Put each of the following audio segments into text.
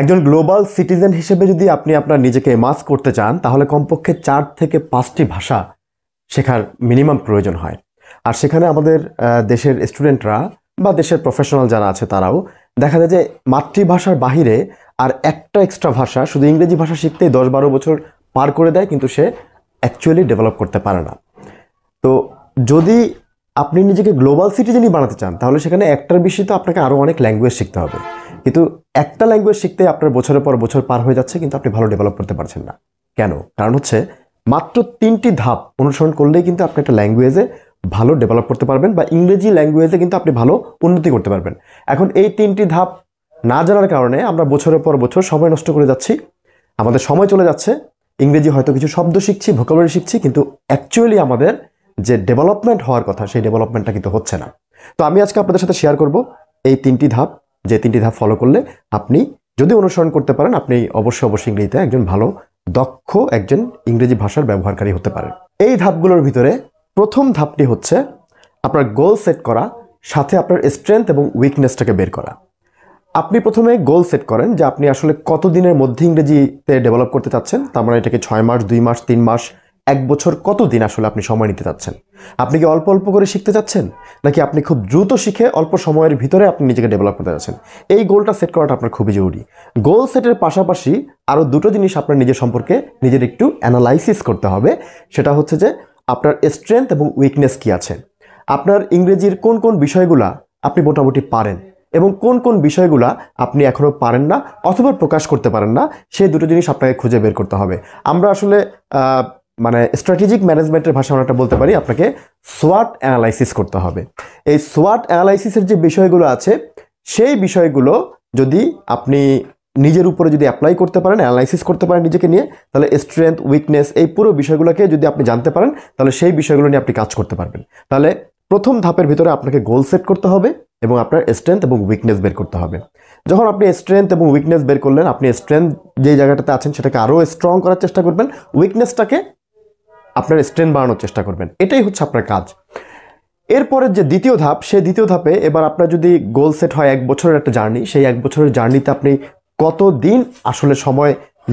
একজন global citizen হিসেবে যদি আপনি আপনার নিজেকে ইমার্স করতে চান তাহলে কমপক্ষে 4 থেকে 5টি ভাষা শেখার মিনিমাম প্রয়োজন হয়। আর সেখানে আমাদের দেশের স্টুডেন্টরা বা দেশের প্রফেশনাল যারা আছে তারাও দেখা যায় যে মাতৃভাষার বাহিরে আর একটা এক্সট্রা ভাষা, শুধু ইংরেজি ভাষা শিখতেই 10-12 বছর পার করে দেয়, কিন্তু সে অ্যাকচুয়ালি ডেভেলপ করতে পারে না। তো যদি আপনি নিজেকে গ্লোবাল সিটিজেনই বানাতে চান তাহলে সেখানে একটার বেশি তো আপনাকে আরও অনেক ল্যাঙ্গুয়েজ শিখতে হবে, কিন্তু একটা ল্যাঙ্গুয়েজ শিখতে আপনার বছরের পর বছর পার হয়ে যাচ্ছে, কিন্তু আপনি ভালো ডেভেলপ করতে পারছেন না। কেন? কারণ হচ্ছে মাত্র 3টি ধাপ অনুসরণ করলেই কিন্তু আপনি একটা ল্যাঙ্গুয়েজে ভালো ডেভেলপ করতে পারবেন, বা ইংরেজি ল্যাঙ্গুয়েজে কিন্তু আপনি ভালো উন্নতি করতে পারবেন। এখন এই 3টি ধাপ না জানার কারণে আমরা বছরের পর বছর সময় নষ্ট করে যাচ্ছি, আমাদের সময় চলে যাচ্ছে, ইংরেজি হয়তো কিছু শব্দ শিখছি, ভোকাবুলারি শিখছি, কিন্তু অ্যাকচুয়ালি আমাদের যে ডেভেলপমেন্ট হওয়ার কথা সেই ডেভেলপমেন্টটা কিন্তু হচ্ছে না। তো আমি আজকে আপনাদের সাথে শেয়ার করব এই 3টি ধাপ, যে 3টি ধাপ ফলো করলে আপনি যদি অনুসরণ করতে পারেন আপনি অবশ্যই ইংরেজিতে একজন ভালো দক্ষ একজন ইংরেজি ভাষার ব্যবহারকারী হতে পারেন। এই ধাপগুলোর ভিতরে প্রথম ধাপটি হচ্ছে আপনার গোল সেট করা, সাথে আপনার স্ট্রেংথ এবং উইকনেসটাকে বের করা। আপনি প্রথমে গোল সেট করেন যে আপনি আসলে কত দিনের মধ্যে ইংরেজিতে ডেভেলপ করতে চাচ্ছেন। তার মানে এটাকে 6 মাস, 2 মাস, 3 মাস, 1 বছর, কত দিন আসলে আপনি সময় নিতে চাচ্ছেন? আপনি কি অল্প অল্প করে শিখতে চাচ্ছেন, নাকি আপনি খুব দ্রুত শিখে অল্প সময়ের ভিতরে আপনি নিজেকে ডেভেলপ করতে চাচ্ছেন? এই গোলটা সেট করাটা আপনার খুবই জরুরি। গোল সেটের পাশাপাশি আরও দুটো জিনিস আপনার নিজের সম্পর্কে নিজের একটু অ্যানালাইসিস করতে হবে। সেটা হচ্ছে যে আপনার স্ট্রেংথ এবং উইকনেস কী আছে, আপনার ইংরেজির কোন কোন বিষয়গুলা আপনি মোটামুটি পারেন এবং কোন কোন বিষয়গুলা আপনি এখনও পারেন না অথবা প্রকাশ করতে পারেন না, সেই দুটো জিনিস আপনাকে খুঁজে বের করতে হবে। আমরা আসলে মানে স্ট্র্যাটেজিক ম্যানেজমেন্টের ভাষা আমরা বলতে পারি আপনাকে সোয়াট অ্যানালাইসিস করতে হবে। এই সোয়াট অ্যানালাইসিসের যে বিষয়গুলো আছে সেই বিষয়গুলো যদি আপনি নিজের উপরে যদি অ্যাপ্লাই করতে পারেন, অ্যানালাইসিস করতে পারেন নিজেকে নিয়ে, তাহলে স্ট্রেংথ, উইকনেস, এই পুরো বিষয়গুলোকে যদি আপনি জানতে পারেন তাহলে সেই বিষয়গুলো নিয়ে আপনি কাজ করতে পারবেন। তাহলে প্রথম ধাপের ভিতরে আপনাকে গোল সেট করতে হবে এবং আপনার স্ট্রেংথ এবং উইকনেস বের করতে হবে। যখন আপনি স্ট্রেংথ এবং উইকনেস বের করলেন, আপনি স্ট্রেংথ যে জায়গাটাতে আছেন সেটাকে আরও স্ট্রং করার চেষ্টা করবেন, উইকনেসটাকে আপনার স্ট্রেংথ বাড়ানোর চেষ্টা করবেন। এটাই হচ্ছে আপনার কাজ। এরপরের যে দ্বিতীয় ধাপ, সেই দ্বিতীয় ধাপে এবার আপনার যদি গোল সেট হয় 1 বছরের একটা জার্নি, সেই 1 বছরের জার্নিতে আপনি কত দিন আসলে সময়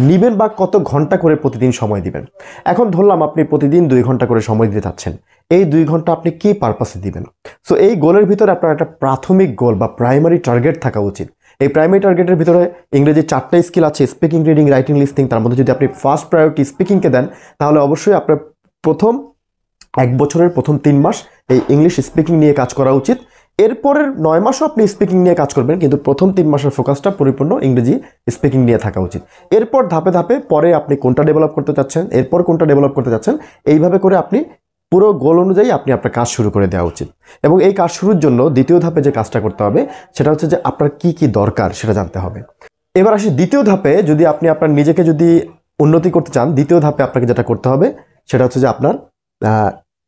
নেবেন বা কত ঘন্টা করে প্রতিদিন সময় দিবেন। এখন ধরলাম আপনি প্রতিদিন 2 ঘন্টা করে সময় দিতে চাচ্ছেন, এই 2 ঘন্টা আপনি কি পারপাসে দিবেন? সো এই গোলের ভিতরে আপনার একটা প্রাথমিক গোল বা প্রাইমারি টার্গেট থাকা উচিত। এই প্রাইমারি টার্গেটের ভিতরে ইংরেজি 4টা স্কিল আছে, স্পিকিং, রিডিং, রাইটিং, লিসনিং। তার মধ্যে যদি আপনি ফার্স্ট প্রায়োরিটি স্পিকিংকে দেন তাহলে অবশ্যই আপনার প্রথম 1 বছরের প্রথম 3 মাস এই ইংলিশ স্পিকিং নিয়ে কাজ করা উচিত। এরপরের 9 মাসও আপনি স্পিকিং নিয়ে কাজ করবেন, কিন্তু প্রথম 3 মাসের ফোকাসটা পরিপূর্ণ ইংরেজি স্পিকিং নিয়ে থাকা উচিত। এরপর ধাপে ধাপে পরে আপনি কোনটা ডেভেলপ করতে চাচ্ছেন, এরপর কোনটা ডেভেলপ করতে চাচ্ছেন, এইভাবে করে আপনি পুরো গোল অনুযায়ী আপনি আপনার কাজ শুরু করে দেওয়া উচিত। এবং এই কাজ শুরুর জন্য দ্বিতীয় ধাপে যে কাজটা করতে হবে সেটা হচ্ছে যে আপনার কি কি দরকার সেটা জানতে হবে। এবার আসি দ্বিতীয় ধাপে, যদি আপনি আপনার নিজেকে যদি উন্নতি করতে চান, দ্বিতীয় ধাপে আপনাকে যেটা করতে হবে সেটা হচ্ছে যে আপনার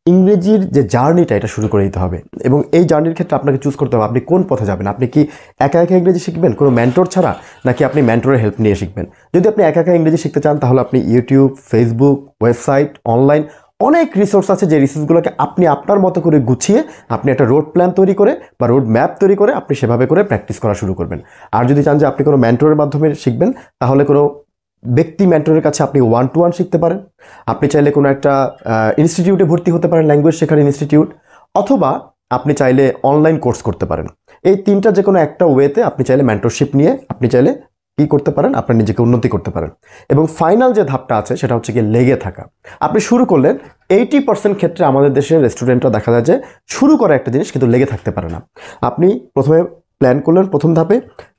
ইংরেজির যে জার্নিটা এটা শুরু করে দিতে হবে। এবং এই জার্নির ক্ষেত্রে আপনাকে চুজ করতে হবে আপনি কোন পথে যাবেন। আপনি কি একা একা ইংরেজি শিখবেন কোনো মেন্টর ছাড়া, নাকি আপনি মেন্টরের হেল্প নিয়ে শিখবেন? যদি আপনি একা একা ইংরেজি শিখতে চান তাহলে আপনি ইউটিউব, ফেসবুক, ওয়েবসাইট, অনলাইন অনেক রিসোর্স আছে, যে রিসোর্সগুলোকে আপনি আপনার মতো করে গুছিয়ে আপনি একটা রোড প্ল্যান তৈরি করে বা রোড ম্যাপ তৈরি করে আপনি সেভাবে করে প্র্যাকটিস করা শুরু করবেন। আর যদি চান যে আপনি কোনো মেন্টরের মাধ্যমে শিখবেন তাহলে কোনো ব্যক্তি মেন্টরের কাছে আপনি 1-to-1 শিখতে পারেন। আপনি চাইলে কোনো একটা ইনস্টিটিউটে ভর্তি হতে পারেন, ল্যাঙ্গুয়েজ শেখার ইনস্টিটিউট, অথবা আপনি চাইলে অনলাইন কোর্স করতে পারেন। এই 3টা যে কোনো একটা ওয়েতে আপনি চাইলে মেন্টরশিপ নিয়ে আপনি চাইলে কি করতে পারেন, আপনার নিজেকে উন্নতি করতে পারেন। এবং ফাইনাল যে ধাপটা আছে সেটা হচ্ছে কি লেগে থাকা। আপনি শুরু করলেন, 80% ক্ষেত্রে আমাদের দেশের রেস্টুডেন্টরা দেখা যায় যে শুরু করে একটা জিনিস কিন্তু লেগে থাকতে পারে না। আপনি প্রথমে প্ল্যান করলেন প্রথম ধাপে,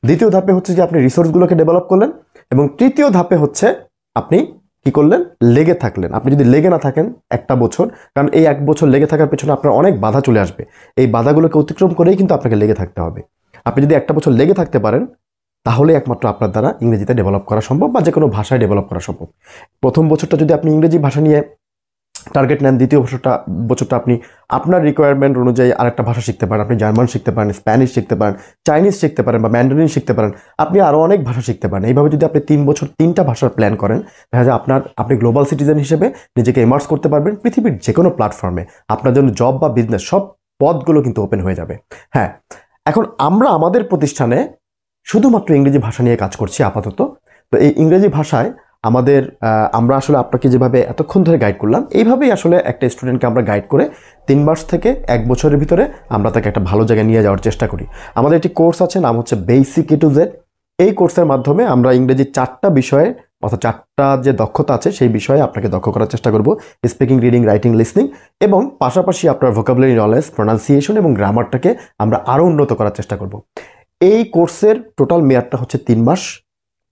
দ্বিতীয় ধাপে হচ্ছে যে আপনি রিসোর্সগুলোকে ডেভেলপ করলেন, এবং তৃতীয় ধাপে হচ্ছে আপনি কি করলেন, লেগে থাকলেন। আপনি যদি লেগে না থাকেন 1টা বছর, কারণ এই 1 বছর লেগে থাকার পেছনে আপনার অনেক বাধা চলে আসবে, এই বাধাগুলোকে অতিক্রম করেই কিন্তু আপনাকে লেগে থাকতে হবে। আপনি যদি 1টা বছর লেগে থাকতে পারেন তাহলে একমাত্র আপনার দ্বারা ইংরেজিতে ডেভেলপ করা সম্ভব বা যে কোনো ভাষায় ডেভেলপ করা সম্ভব। প্রথম বছরটা যদি আপনি ইংরেজি ভাষা নিয়ে টার্গেট নেন, দ্বিতীয় বছরটা আপনি আপনার রিকোয়ারমেন্ট অনুযায়ী আরেকটা ভাষা শিখতে পারেন। আপনি জার্মান শিখতে পারেন, স্প্যানিশ শিখতে পারেন, চাইনিজ শিখতে পারেন বা ম্যান্ডারিন শিখতে পারেন, আপনি আরও অনেক ভাষা শিখতে পারেন। এইভাবে যদি আপনি 3 বছর 3টা ভাষার প্ল্যান করেন, দেখা যায় আপনি গ্লোবাল সিটিজেন হিসেবে নিজেকে ইমার্স করতে পারবেন পৃথিবীর যে কোনো প্ল্যাটফর্মে। আপনার জন্য জব বা বিজনেস সব পথগুলো কিন্তু ওপেন হয়ে যাবে। হ্যাঁ, এখন আমরা আমাদের প্রতিষ্ঠানে শুধুমাত্র ইংরেজি ভাষা নিয়ে কাজ করছি আপাতত। তো এই ইংরেজি ভাষায় আমরা আসলে আপনাকে যেভাবে এতক্ষণ ধরে গাইড করলাম, এইভাবেই আসলে একটা স্টুডেন্টকে আমরা গাইড করে 3 মাস থেকে 1 বছরের ভিতরে আমরা তাকে একটা ভালো জায়গায় নিয়ে যাওয়ার চেষ্টা করি। আমাদের একটি কোর্স আছে, নাম হচ্ছে বেসিক এ টু জেড। এই কোর্সের মাধ্যমে আমরা ইংরেজি 4টা বিষয়ে, অর্থাৎ 4টা যে দক্ষতা আছে সেই বিষয়ে আপনাকে দক্ষ করার চেষ্টা করব, স্পিকিং, রিডিং, রাইটিং, লিসনিং, এবং পাশাপাশি আপনার ভোকাবুলারি নলেজ, প্রোনাউন্সিয়েশন এবং গ্রামারটাকে আমরা আরও উন্নত করার চেষ্টা করব। এই কোর্সের টোটাল মেয়াদটা হচ্ছে 3 মাস।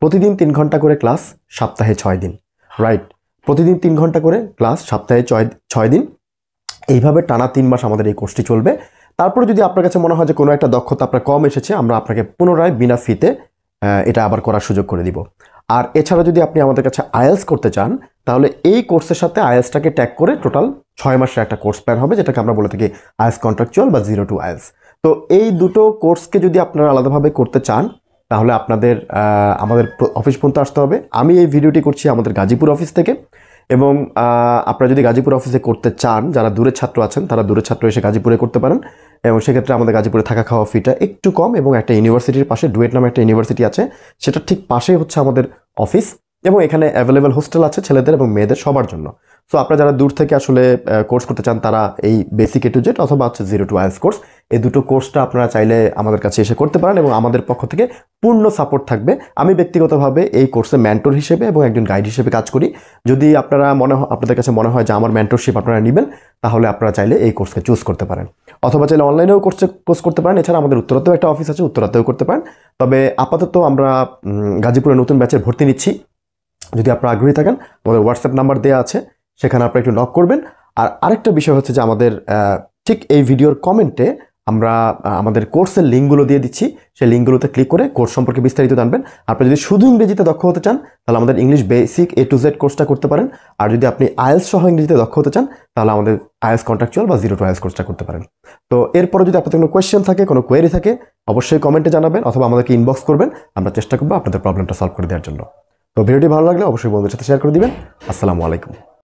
প্রতিদিন 3 ঘন্টা করে ক্লাস, সপ্তাহে 6 দিন। রাইট, প্রতিদিন 3 ঘন্টা করে ক্লাস, সপ্তাহে 6 দিন। এইভাবে টানা 3 মাস আমাদের এই কোর্সটি চলবে। তারপরে যদি আপনার কাছে মনে হয় যে কোনো একটা দক্ষতা আপনার কম এসেছে, আমরা আপনাকে পুনরায় বিনা ফিতে এটা আবার করার সুযোগ করে দিব। আর এছাড়া যদি আপনি আমাদের কাছে আইএলস করতে চান, তাহলে এই কোর্সের সাথে আইএলসটাকে ট্যাগ করে টোটাল 6 মাসের একটা কোর্স প্ল্যান হবে, যেটাকে আমরা বলে থাকি আইএলস কন্ট্রাকচুয়াল বা 0 to আইএলস। তো এই দুটো কোর্সকে যদি আপনারা আলাদাভাবে করতে চান, তাহলে আপনাদের আমাদের অফিস পর্যন্ত আসতে হবে। আমি এই ভিডিওটি করছি আমাদের গাজীপুর অফিস থেকে, এবং আপনারা যদি গাজীপুর অফিসে করতে চান, যারা দূরের ছাত্র আছেন তারা দূরের ছাত্র এসে গাজীপুরে করতে পারেন, এবং সেক্ষেত্রে আমাদের গাজীপুরে থাকা খাওয়া ফিটা একটু কম, এবং একটা ইউনিভার্সিটির পাশে ডুয়েট নামে একটা ইউনিভার্সিটি আছে, সেটা ঠিক পাশেই হচ্ছে আমাদের অফিস, এবং এখানে অ্যাভেলেবেল হোস্টেল আছে ছেলেদের এবং মেয়েদের সবার জন্য। সো আপনারা যারা দূর থেকে আসলে কোর্স করতে চান, তারা এই বেসিক এ টু জেড অথবা হচ্ছে 0 to আইএলস কোর্স, এই দুটো কোর্সটা আপনারা চাইলে আমাদের কাছে এসে করতে পারেন, এবং আমাদের পক্ষ থেকে পূর্ণ সাপোর্ট থাকবে। আমি ব্যক্তিগতভাবে এই কোর্সে মেন্টর হিসেবে এবং একজন গাইড হিসেবে কাজ করি। যদি আপনাদের কাছে মনে হয় যে আমার মেন্টরশিপ আপনারা নেবেন, তাহলে আপনারা চাইলে এই কোর্সকে চুজ করতে পারেন, অথবা চাইলে অনলাইনেও কোর্স করতে পারেন। এছাড়া আমাদের উত্তরাতেও একটা অফিস আছে, উত্তরাতেও করতে পারেন। তবে আপাতত আমরা গাজীপুরে নতুন ব্যাচের ভর্তি নিচ্ছি। যদি আপনারা আগ্রহী থাকেন, আমাদের হোয়াটসঅ্যাপ নাম্বার দেওয়া আছে, সেখানে আপনারা একটু নক করবেন। আর আরেকটা বিষয় হচ্ছে যে আমাদের ঠিক এই ভিডিওর কমেন্টে আমরা আমাদের কোর্সের লিঙ্কগুলো দিয়ে দিচ্ছি। সেই লিঙ্কগুলোতে ক্লিক করে কোর্স সম্পর্কে বিস্তারিত জানবেন। আপনি যদি শুধু ইংরেজিতে দক্ষ হতে চান, তাহলে আমাদের English basic A to Z কোর্সটা করতে পারেন। আর যদি আপনি আইএলস সহ ইংরেজিতে দক্ষ হতে চান, তাহলে আমাদের আইএলস কন্ট্রাকচুয়াল বা 0 to আইএলস কোর্সটা করতে পারেন। তো এরপরে যদি আপনাদের কোনো কোয়েশ্চেন থাকে, কোনো কোয়েরি থাকে, অবশ্যই কমেন্টে জানাবেন অথবা আমাদেরকে ইনবক্স করবেন। আমরা চেষ্টা করবো আপনাদের প্রবলেমটা সলভ করে দেওয়ার জন্য। তো ভিডিওটি ভালো লাগলে অবশ্যই বন্ধুদের সাথে শেয়ার করে দিবেন। আসসালামু আলাইকুম।